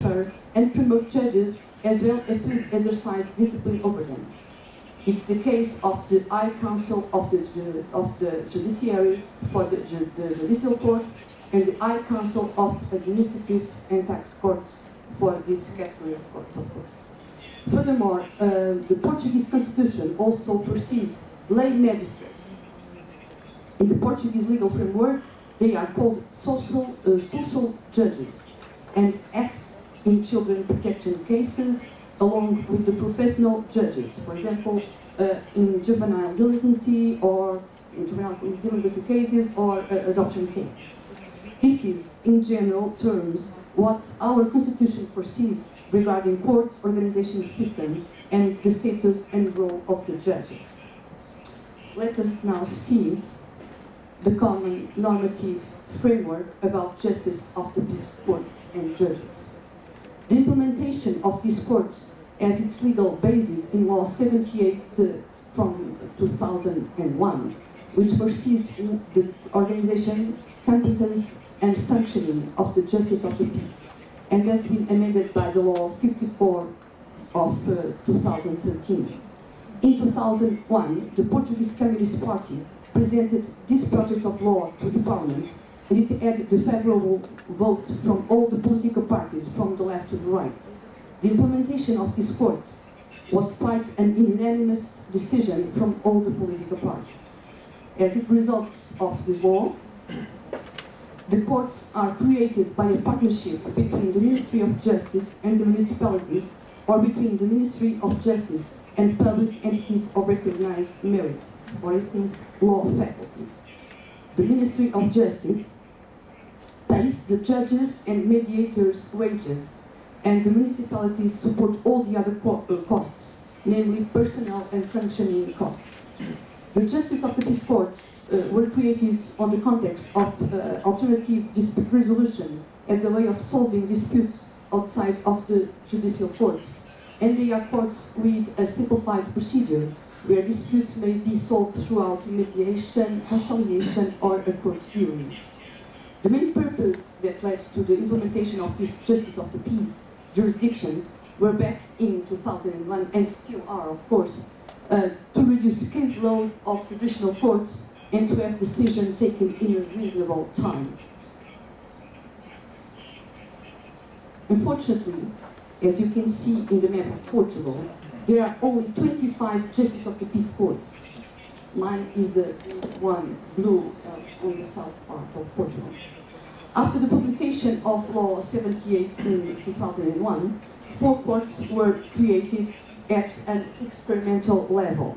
and promote judges as well as to exercise discipline over them. It's the case of the High Council of the Judiciary for the Judicial Courts and the High Council of Administrative and Tax Courts for this category of courts, of course. Furthermore, the Portuguese Constitution also foresees lay magistrates. In the Portuguese legal framework, they are called social judges and act in children protection cases along with the professional judges, for example, in juvenile delinquency or in juvenile delinquency cases or adoption cases. This is, in general terms, what our Constitution foresees regarding courts, organization system, and the status and role of the judges. Let us now see the common normative framework about justice of the peace courts and judges. The implementation of these courts as its legal basis in Law 78 from 2001, which foresees the organization, competence, and functioning of the justice of the peace, and has been amended by the Law 54 of 2013. In 2001, the Portuguese Communist Party presented this project of law to the Parliament, and it had the favorable vote from all the political parties, from the left to the right. The implementation of these courts was quite an unanimous decision from all the political parties. As it results of this law, the courts are created by a partnership between the Ministry of Justice and the municipalities, or between the Ministry of Justice and public entities of recognized merit, for instance, law faculties. The Ministry of Justice pays the judges and mediators' wages, and the municipalities support all the other costs, namely personnel and functioning costs. The justice of the peace courts were created on the context of alternative dispute resolution as a way of solving disputes outside of the judicial courts. And they are courts with a simplified procedure where disputes may be solved throughout mediation, conciliation, or a court hearing. The main purpose that led to the implementation of this justice of the peace jurisdiction were back in 2001, and still are, of course, to reduce caseload of traditional courts and to have decision taken in a reasonable time. Unfortunately, as you can see in the map of Portugal, there are only 25 justice of the peace courts. Mine is the one blue on the south part of Portugal. After the publication of Law 78 in 2001, 4 courts were created at an experimental level.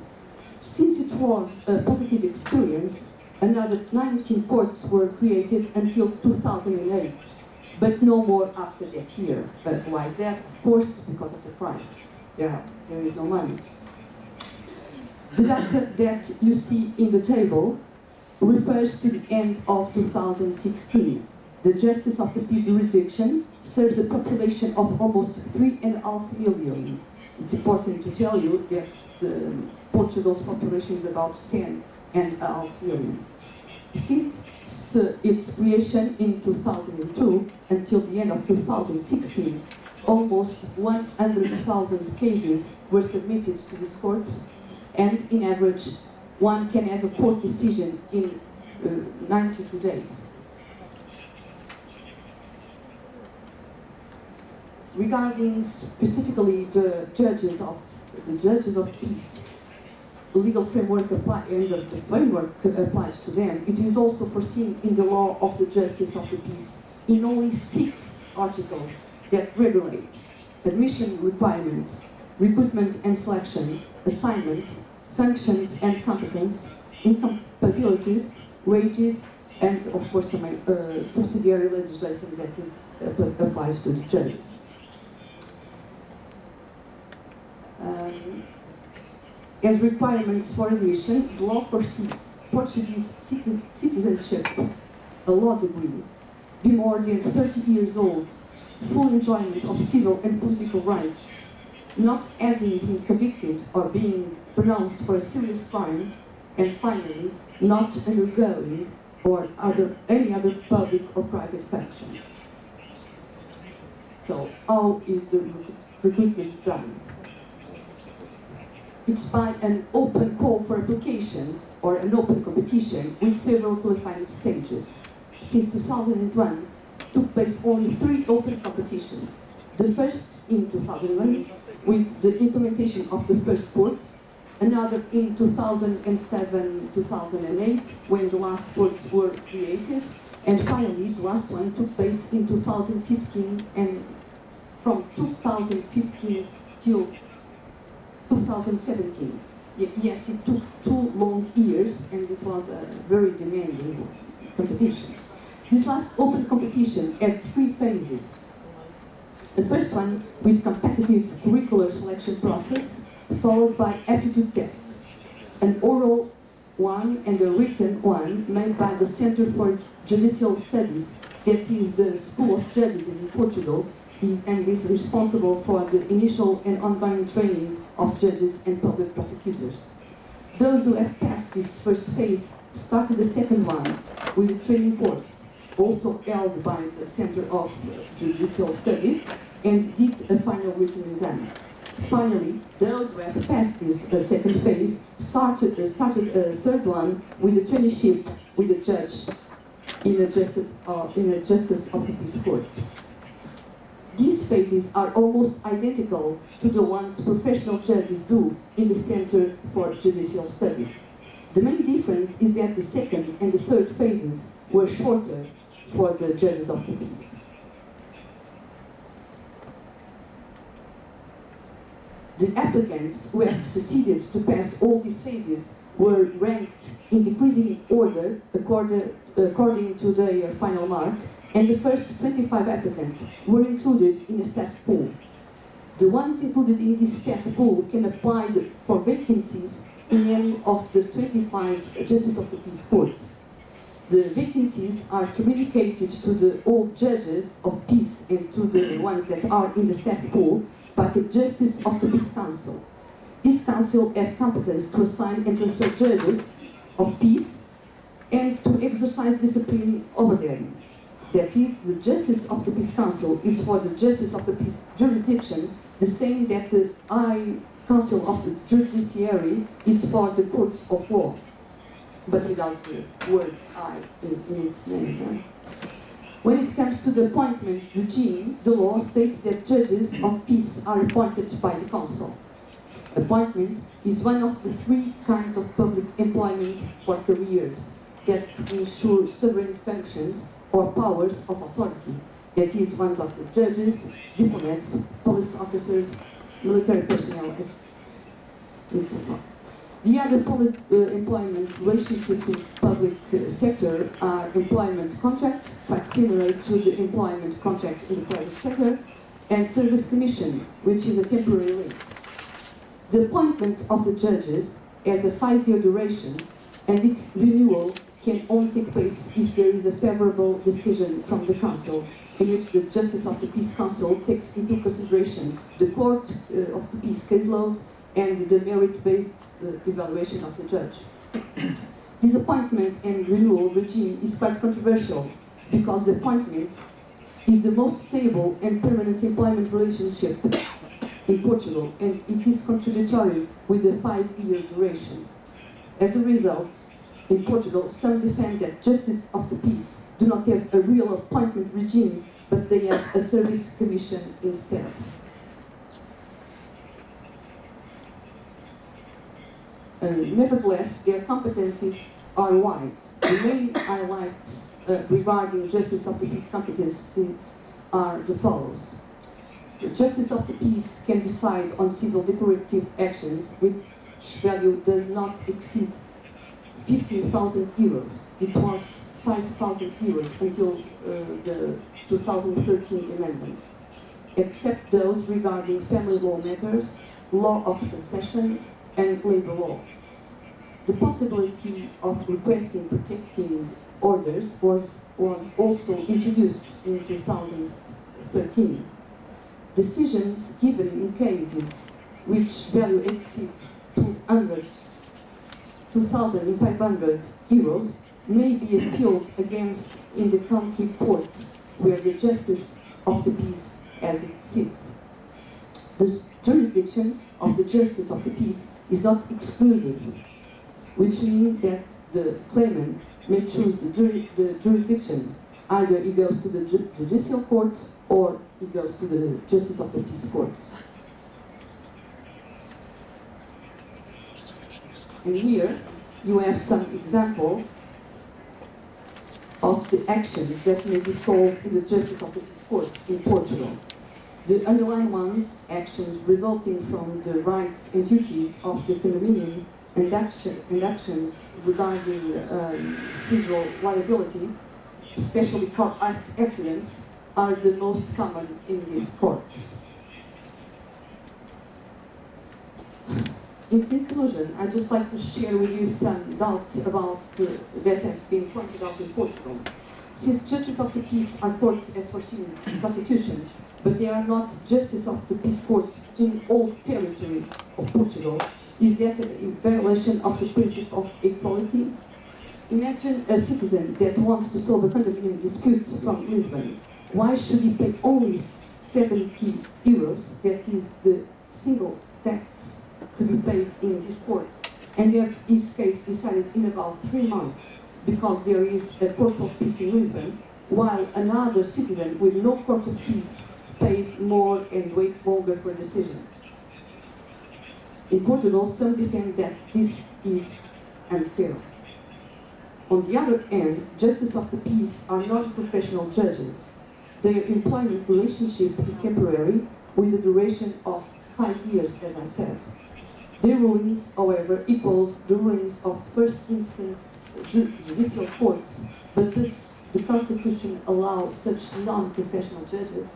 Since it was a positive experience, another 19 courts were created until 2008, but no more after that year. Why is that? Of course, because of the price. There is no money. The data that you see in the table refers to the end of 2016. The Justice of the Peace jurisdiction serves a population of almost 3.5 million. It's important to tell you that Portugal's population is about 10.5 million. Since its creation in 2002 until the end of 2016, almost 100,000 cases were submitted to these courts, and in average, one can have a court decision in 92 days. Regarding specifically the judges of peace, the legal framework applies to them. It is also foreseen in the law of the justice of the peace in only 6 articles that regulate admission requirements, recruitment and selection, assignments, functions and competence, incompatibilities, wages, and of course the subsidiary legislation that applies to the judges. As requirements for admission, the law foresees Portuguese citizenship, a law degree, be more than 30 years old, full enjoyment of civil and political rights, not having been convicted or being pronounced for a serious crime, and finally, not undergoing or any other public or private function. So how is the recruitment done? It's by an open call for application or an open competition with several qualifying stages. Since 2001, took place only 3 open competitions. The first in 2001 with the implementation of the first ports, another in 2007-2008 when the last ports were created, and finally the last one took place in 2015, and from 2015 till 2017. Yes, it took 2 long years and it was a very demanding competition. This last open competition had 3 phases. The first one with competitive curricular selection process, followed by aptitude tests, an oral one and a written one made by the Center for Judicial Studies, that is the School of Judges in Portugal, and is responsible for the initial and ongoing training of judges and public prosecutors. Those who have passed this first phase started the second one with a training course, also held by the Center of Judicial Studies, and did a final written exam. Finally, those who have passed this second phase started a third one with a traineeship with a judge in a justice of the peace court. These phases are almost identical to the ones professional judges do in the Center for Judicial Studies. The main difference is that the second and the third phases were shorter for the judges of the peace. The applicants who have succeeded to pass all these phases were ranked in decreasing order according to their final mark, and the first 25 applicants were included in a staff pool. The ones included in this staff pool can apply for vacancies in any of the 25 Justice of the Peace courts. The vacancies are communicated to all judges of peace and to the ones that are in the staff pool by the Justice of the Peace Council. This council has competence to assign and transfer judges of peace and to exercise discipline over them. That is, the Justice of the Peace Council is for the Justice of the Peace jurisdiction, the same that the High Council of the Judiciary is for the courts of law, but without the word I in its name. When it comes to the appointment regime, the law states that judges of peace are appointed by the Council. Appointment is one of the 3 kinds of public employment for careers that ensure sovereign functions or powers of authority. That is, ones of the judges, diplomats, police officers, military personnel, and so on. The other employment relationship to public sector are employment contract, quite similar to the employment contract in the private sector, and service commission, which is a temporary link. The appointment of the judges has a 5-year duration, and its renewal can only take place if there is a favorable decision from the Council, in which the Justice of the Peace Council takes into consideration the Court of the Peace caseload and the merit-based evaluation of the judge. This appointment and renewal regime is quite controversial because the appointment is the most stable and permanent employment relationship in Portugal, and it is contradictory with the 5-year duration. As a result, in Portugal, some defend that Justice of the Peace do not have a real appointment regime, but they have a service commission instead. Nevertheless, their competencies are wide. The main highlights regarding Justice of the Peace competencies are the follows. The Justice of the Peace can decide on civil declarative actions which value does not exceed 15,000 euros. It was 5,000 euros until the 2013 amendment, except those regarding family law matters, law of succession, and labor law. The possibility of requesting protecting orders was also introduced in 2013. Decisions given in cases which value exceeds 2,500 euros may be appealed against in the country court where the Justice of the Peace as it sits. The jurisdiction of the justice of the peace is not exclusive, which means that the claimant may choose the jurisdiction. Either he goes to the judicial courts or he goes to the justice of the peace courts. And here you have some examples of the actions that may be solved in the justice of the peace courts in Portugal. The underlying ones, actions resulting from the rights and duties of the condominium and actions regarding civil liability, especially car accidents, are the most common in these courts. In conclusion, I'd just like to share with you some doubts about that have been pointed out in Portugal. Since justice of the peace are courts as foreseen in the Constitution, but they are not justice of the peace courts in all territory of Portugal, is that a violation of the principle of equality? Imagine a citizen that wants to solve a condominium dispute from Lisbon. Why should he pay only 70 euros, that is the single tax to be paid in these courts, and have his case decided in about 3 months because there is a court of peace in Lisbon, while another citizen with no court of peace pays more and waits longer for a decision? In Portugal, some defend that this is unfair. On the other hand, justice of the peace are not professional judges. Their employment relationship is temporary, with a duration of 5 years, as I said. Their rulings, however, equals the rulings of first instance judicial courts, but does the Constitution allow such non-professional judges?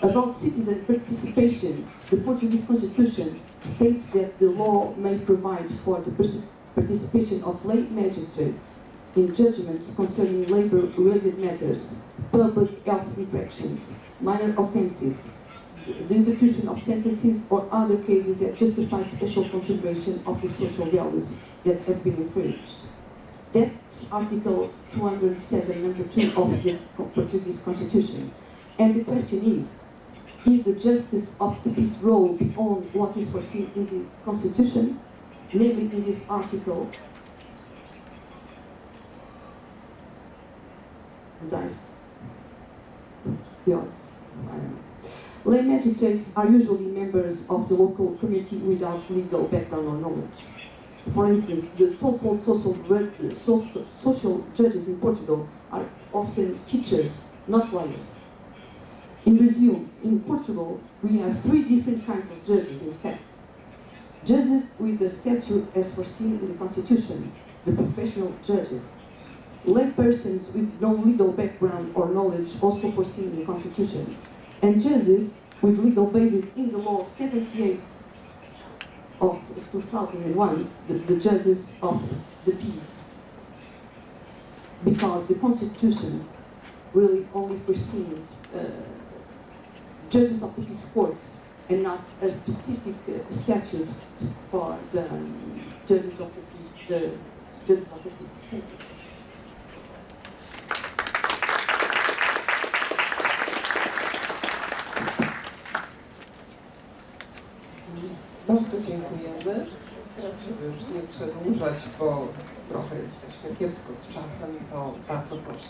About citizen participation, the Portuguese Constitution states that the law may provide for the participation of lay magistrates in judgments concerning labor-related matters, public health infractions, minor offences, the execution of sentences or other cases that justify special consideration of the social values that have been infringed. That's Article 207, number 2 of the Portuguese Constitution. And the question is the justice of the peace role beyond what is foreseen in the Constitution, namely in this article? The odds. I don't know. Lay magistrates are usually members of the local community without legal background or knowledge. For instance, the so-called social judges in Portugal are often teachers, not lawyers. In resume, in Portugal, we have 3 different kinds of judges, in fact. Judges with the statute as foreseen in the Constitution, the professional judges. Lay persons with no legal background or knowledge, also foreseen in the Constitution. And judges with legal basis in the law 78 of 2001, the judges of the peace. Because the Constitution really only foresees judges of the peace courts and not a specific statute for the judges of the peace. Thank you. Bardzo dziękujemy. Teraz, żeby już nie przedłużać, bo trochę jesteśmy kiepsko z czasem, to bardzo proszę.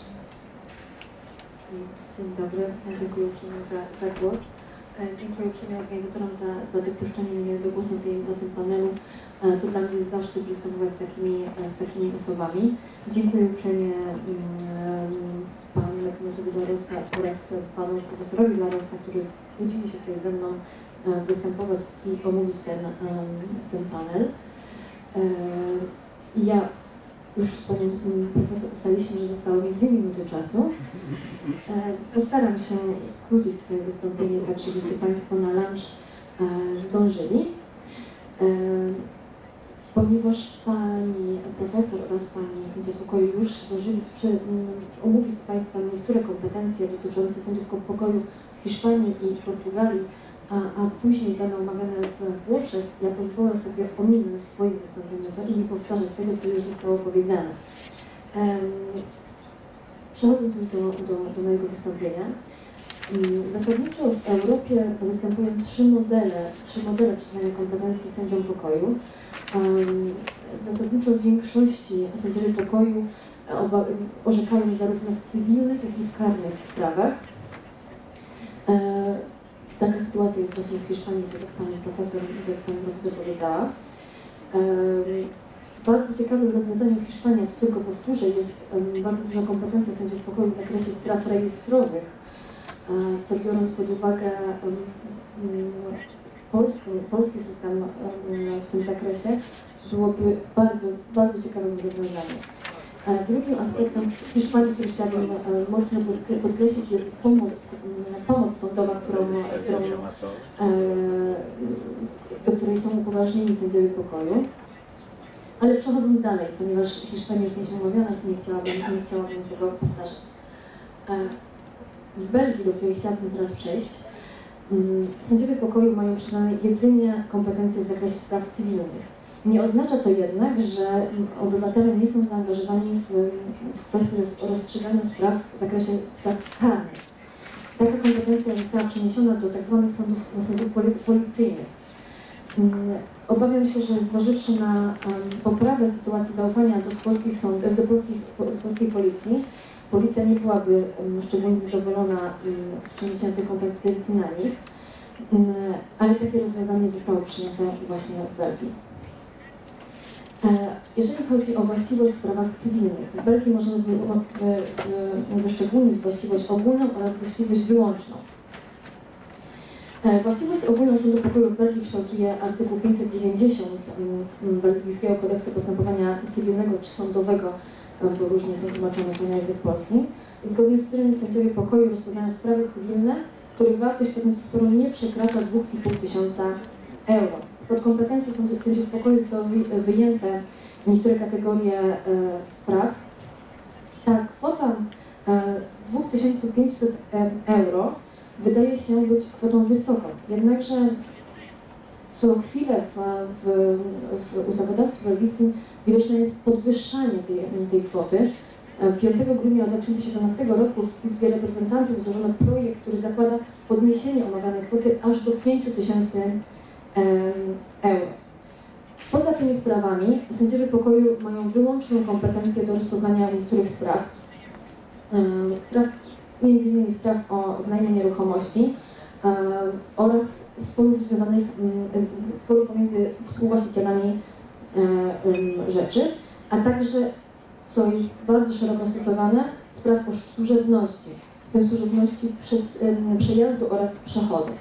Dzień dobry, dziękuję uprzejmie za głos. Dziękuję uprzejmie organizatorom za dopuszczenie mnie do głosu na tym panelu. To dla mnie zaszczyt występować z takimi osobami. Dziękuję uprzejmie panu mecenasowi Larosa oraz panu profesorowi Larosa, którzy godzili się tutaj ze mną występować i omówić ten panel. Ja już z panią profesor ustaliliśmy, że zostało mi 2 minuty czasu. Postaram się skrócić swoje wystąpienie, tak żebyście Państwo na lunch zdążyli. Ponieważ pani profesor oraz pani sędzia pokoju już zdążyli omówić z Państwem niektóre kompetencje dotyczące sędziów pokoju w Hiszpanii i Portugalii, a później będą omawiane w Włoszech, ja pozwolę sobie ominąć w swoim wystąpieniu to i nie powtarzać tego, co już zostało powiedziane. Przechodząc już do mojego wystąpienia, Zasadniczo w Europie występują trzy modele przyznania kompetencji sędziom pokoju. Zasadniczo w większości sędziowie pokoju orzekają zarówno w cywilnych, jak i w karnych sprawach. Taka sytuacja jest właśnie w Hiszpanii, tak jak pani profesor powiedziała. Bardzo ciekawym rozwiązaniem w Hiszpanii, to tylko powtórzę, jest bardzo duża kompetencja sędziów pokoju w zakresie spraw rejestrowych, co biorąc pod uwagę polski system w tym zakresie, byłoby bardzo ciekawym rozwiązaniem. Drugim aspektem w Hiszpanii, który chciałabym mocno podkreślić, jest pomoc sądowa, do której są upoważnieni sędziowie pokoju. Ale przechodząc dalej, ponieważ Hiszpania jest nieomawiana, nie chciałabym tego powtarzać. W Belgii, do której chciałabym teraz przejść, sędziowie pokoju mają przyznane jedynie kompetencje w zakresie spraw cywilnych. Nie oznacza to jednak, że obywatele nie są zaangażowani w kwestii rozstrzygania spraw w zakresie spraw karnych. Taka kompetencja została przeniesiona do tzw. sądów policyjnych. Obawiam się, że zważywszy na poprawę sytuacji zaufania do polskiej policji, policja nie byłaby szczególnie zadowolona z przeniesienia tej kompetencji na nich, ale takie rozwiązanie zostało przyjęte właśnie w Belgii. Jeżeli chodzi o właściwość w sprawach cywilnych, w Belgii możemy wyszczególnić właściwość ogólną oraz właściwość wyłączną. Właściwość ogólną sądu pokoju w Belgii kształtuje artykuł 590 Belgijskiego Kodeksu Postępowania Cywilnego czy Sądowego, bo różnie są tłumaczone na język polski, zgodnie z którym sędziowie pokoju rozpoznają sprawy cywilne, których wartość pewnego sporu nie przekracza 2,5 tysiąca euro. Spod kompetencji sędziów pokoju zostały wyjęte niektóre kategorie spraw. Ta kwota 2500 euro wydaje się być kwotą wysoką, jednakże co chwilę w ustawodawstwie belgijskim widoczne jest podwyższanie tej kwoty. 5 grudnia 2017 roku w Izbie Reprezentantów złożono projekt, który zakłada podniesienie omawianej kwoty aż do 5000 euro. Poza tymi sprawami sędziowie pokoju mają wyłączną kompetencję do rozpoznania niektórych spraw, m.in. spraw o znajmie nieruchomości oraz sporów pomiędzy współwłaścicielami rzeczy, a także, co jest bardzo szeroko stosowane, spraw o służebności, w tym służebności przejazdu oraz przechodu.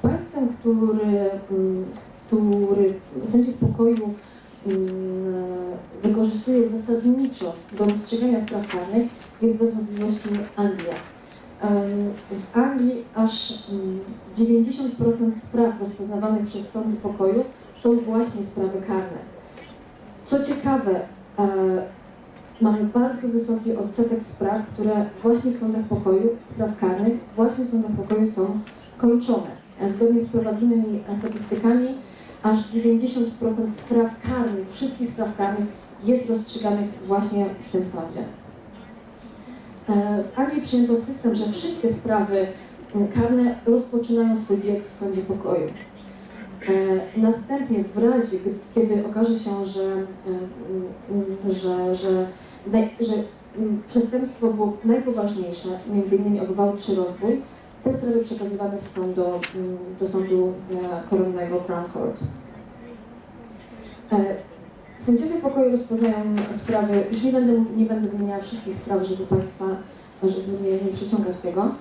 Państwem, który sędziów pokoju wykorzystuje zasadniczo do rozstrzygania spraw karnych, jest bez wątpliwości Anglia. W Anglii aż 90% spraw rozpoznawanych przez sądy pokoju to właśnie sprawy karne. Co ciekawe, mamy bardzo wysoki odsetek spraw, które właśnie w sądach pokoju, spraw karnych, właśnie w sądach pokoju są kończone. Zgodnie z prowadzonymi statystykami aż 90% spraw karnych, wszystkich spraw karnych jest rozstrzyganych właśnie w tym sądzie. W Anglii przyjęto system, że wszystkie sprawy karne rozpoczynają swój bieg w sądzie pokoju. Następnie w razie, kiedy okaże się, że przestępstwo było najpoważniejsze, m.in. o gwałt czy rozbój, te sprawy przekazywane są do sądu koronnego Crown Court. Sędziowie pokoju rozpoznają sprawy, już nie będę wymieniała wszystkich spraw, żeby nie przeciągać tego.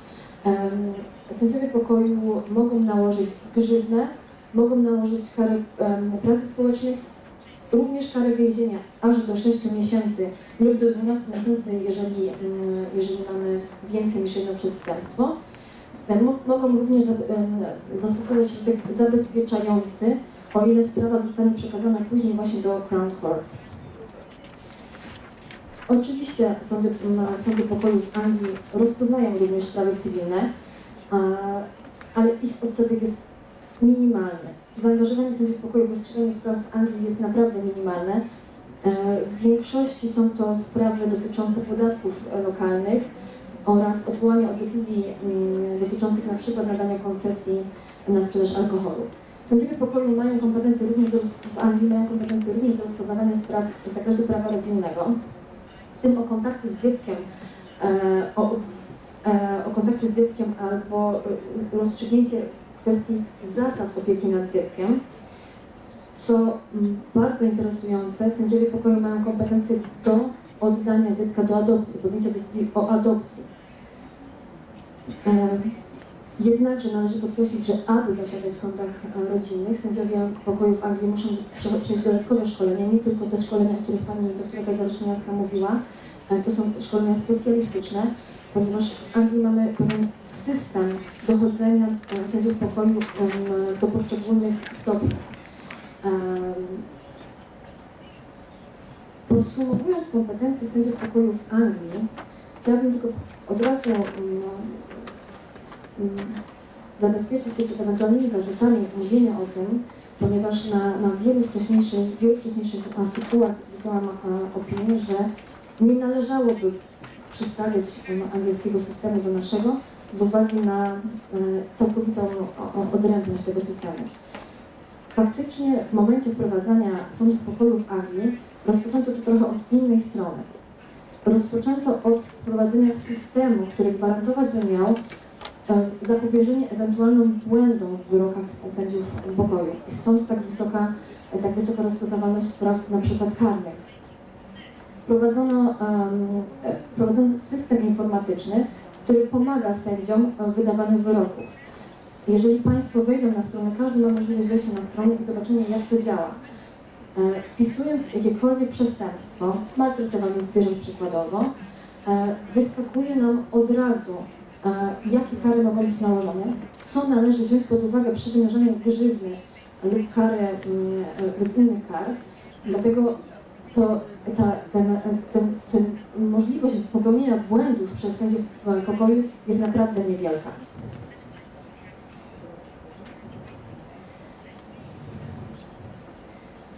Sędziowie pokoju mogą nałożyć grzywnę, mogą nałożyć karę pracy społecznej, również karę więzienia aż do 6 miesięcy lub do 12 miesięcy, jeżeli mamy więcej niż jedno przestępstwo. Mogą również zastosować środek zabezpieczający, o ile sprawa zostanie przekazana później właśnie do Crown Court. Oczywiście sądy pokoju w Anglii rozpoznają również sprawy cywilne, ale ich odsetek jest minimalny. Zaangażowanie sędziów pokoju w rozstrzyganie spraw w Anglii jest naprawdę minimalne. W większości są to sprawy dotyczące podatków lokalnych, oraz odwołanie od decyzji dotyczących na przykład nadania koncesji na sprzedaż alkoholu. Sędziowie pokoju mają kompetencje również w Anglii mają kompetencje również do rozpoznawania spraw z zakresu prawa rodzinnego, w tym o kontakty z dzieckiem, o kontakty z dzieckiem albo rozstrzygnięcie kwestii zasad opieki nad dzieckiem. Co bardzo interesujące, sędziowie pokoju mają kompetencje do oddania dziecka do adopcji, do podjęcia decyzji o adopcji. Jednakże należy podkreślić, że aby zasiadać w sądach rodzinnych, sędziowie pokoju w Anglii muszą przejść dodatkowe szkolenia, nie tylko te szkolenia, o których pani doktorka Galszyniawska mówiła, to są szkolenia specjalistyczne, ponieważ w Anglii mamy pewien system dochodzenia sędziów pokoju do poszczególnych stopni. Podsumowując kompetencje sędziów pokoju w Anglii, chciałabym tylko od razu zabezpieczyć się przed ewentualnymi zarzutami mówienia o tym, ponieważ na wielu wcześniejszych artykułach widziałam opinię, że nie należałoby przystawiać angielskiego systemu do naszego z uwagi na całkowitą odrębność tego systemu. Faktycznie w momencie wprowadzania sądów pokoju w Anglii rozpoczęto to trochę od innej strony. Rozpoczęto od wprowadzenia systemu, który gwarantować by miał zapobieżenie ewentualnym błędom w wyrokach sędziów pokoju. I stąd tak wysoka rozpoznawalność spraw na przykład karnych. Wprowadzono system informatyczny, który pomaga sędziom w wydawaniu wyroków. Jeżeli Państwo wejdą na stronę, każdy ma możliwość wejścia na stronę i zobaczenia, jak to działa. Wpisując jakiekolwiek przestępstwo, maltretowanie zwierząt przykładowo, wyskakuje nam od razu, jakie kary mogą być nałożone, co należy wziąć pod uwagę przy wymierzaniu grzywny lub kary lub innych kar. Dlatego możliwość popełnienia błędów przez sędziów pokoju jest naprawdę niewielka.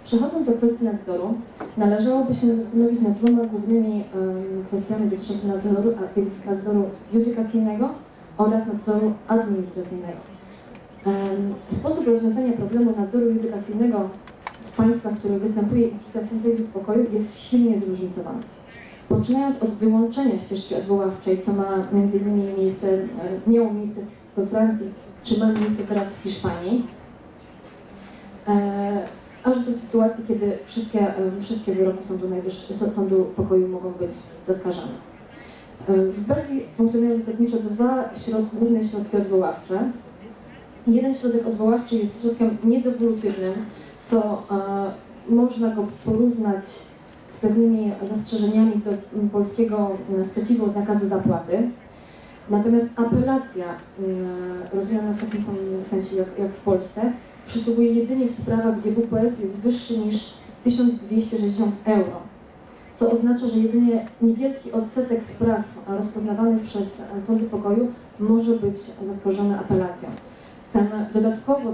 Przechodząc do kwestii nadzoru, należałoby się zastanowić nad dwoma głównymi kwestiami dotyczącymi nadzoru, a więc nadzoru judykacyjnego oraz nadzoru administracyjnego. Sposób rozwiązania problemu nadzoru judykacyjnego w państwach, w których występuje instytucja sędziów pokoju, jest silnie zróżnicowany. Poczynając od wyłączenia ścieżki odwoławczej, co ma m.in. miało miejsce we Francji, czy ma miejsce teraz w Hiszpanii, aż do sytuacji, kiedy wszystkie wyroki sądu pokoju mogą być zaskarżane. W Belgii funkcjonują zasadniczo dwa główne środki odwoławcze. Jeden środek odwoławczy jest środkiem niedowolutywnym, co można go porównać z pewnymi zastrzeżeniami do polskiego sprzeciwu od nakazu zapłaty. Natomiast apelacja, rozumiana w takim samym sensie jak w Polsce, przysługuje jedynie w sprawach, gdzie WPS jest wyższy niż 1260 euro, co oznacza, że jedynie niewielki odsetek spraw rozpoznawanych przez sądy pokoju może być zaskarżony apelacją. Dodatkowo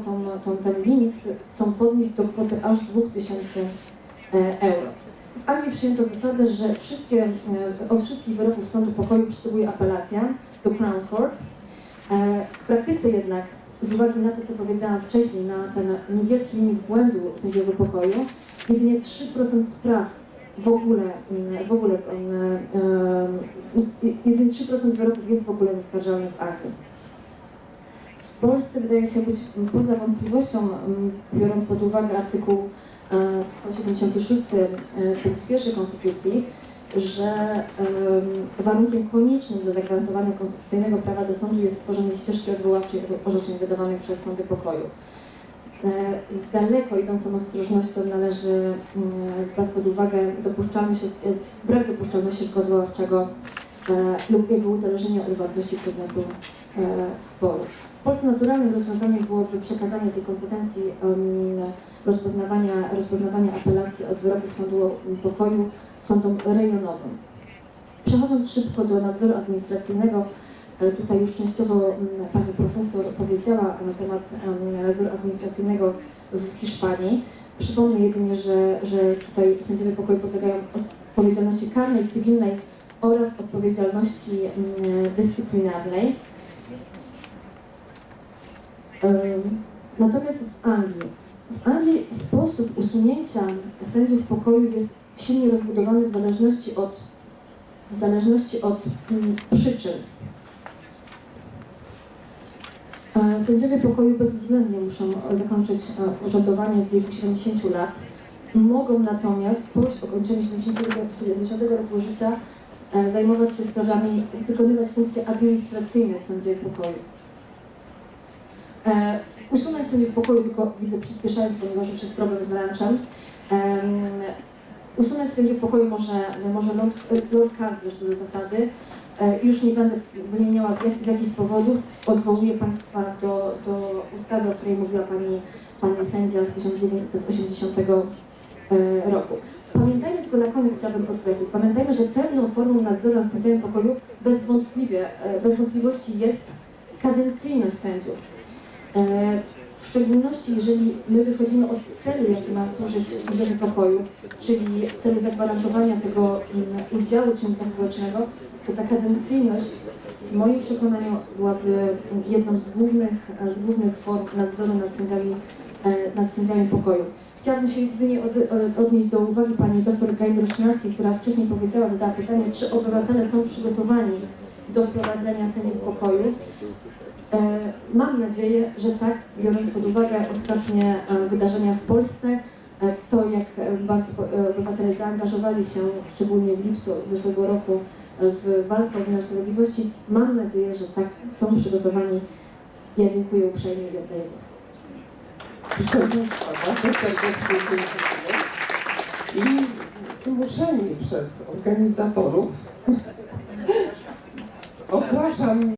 ten limit chcą podnieść do kwoty aż 2000 euro. W Anglii przyjęto zasadę, że od wszystkich wyroków sądu pokoju przysługuje apelacja do Crown Court. W praktyce jednak, z uwagi na to, co powiedziałam wcześniej, na ten niewielki limit błędu sędziego pokoju, jedynie 3% spraw jedynie 3% wyroków jest w ogóle zaskarżalnych w Anglii. W Polsce wydaje się być poza wątpliwością, biorąc pod uwagę artykuł 176 punkt 1 Konstytucji, że warunkiem koniecznym do zagwarantowania konstytucyjnego prawa do sądu jest stworzenie ścieżki odwoławczej orzeczeń wydawanych przez sądy pokoju. Z daleko idącą ostrożnością należy brać pod uwagę brak dopuszczalności środka odwoławczego lub jego uzależnienia od wartości przedmiotu sporu. W Polsce naturalnym rozwiązaniem byłoby przekazanie tej kompetencji rozpoznawania apelacji od wyroków sądu pokoju sądom rejonowym. Przechodząc szybko do nadzoru administracyjnego, tutaj już częściowo pani profesor powiedziała na temat nadzoru administracyjnego w Hiszpanii. Przypomnę jedynie, że tutaj sędziowie pokoju podlegają odpowiedzialności karnej, cywilnej oraz odpowiedzialności dyscyplinarnej. Natomiast w Anglii sposób usunięcia sędziów pokoju jest silnie rozbudowany w zależności od przyczyn. Sędziowie pokoju bezwzględnie muszą zakończyć urzędowanie w wieku 70 lat. Mogą natomiast po ukończeniu 70 roku życia zajmować się sprawami, wykonywać funkcje administracyjne w sądzie pokoju. Usunąć sędziów pokoju, tylko widzę przyspieszając, ponieważ już jest problem z lunchem. Usunąć sędziów pokoju może Lord Carr, zresztą do zasady. Już nie będę wymieniała z jakich powodów. Odwołuję Państwa do ustawy, o której mówiła pani sędzia z 1980 roku. Pamiętajmy, tylko na koniec chciałabym podkreślić, pamiętajmy, że pewną formą nadzoru nad sędziami pokoju bez wątpliwości jest kadencyjność sędziów. W szczególności, jeżeli my wychodzimy od celu, jaki ma służyć sędziowi pokoju, czyli celu zagwarantowania tego udziału czynnika społecznego, to ta kadencyjność w moim przekonaniu byłaby jedną z głównych form nadzoru nad sędziami pokoju. Chciałabym się jedynie odnieść do uwagi pani dr Gajdy-Roszczynowskiej, która wcześniej zadała pytanie, czy obywatele są przygotowani do wprowadzenia sędziów pokoju. Mam nadzieję, że tak, biorąc pod uwagę ostatnie wydarzenia w Polsce, to jak bardzo obywatele zaangażowali się, szczególnie w lipcu zeszłego roku, w walkę o wymiar sprawiedliwości, mam nadzieję, że tak są przygotowani. Ja dziękuję uprzejmie i oddaję głos. Bardzo serdecznie dziękuję. I zmuszeni przez organizatorów ogłaszam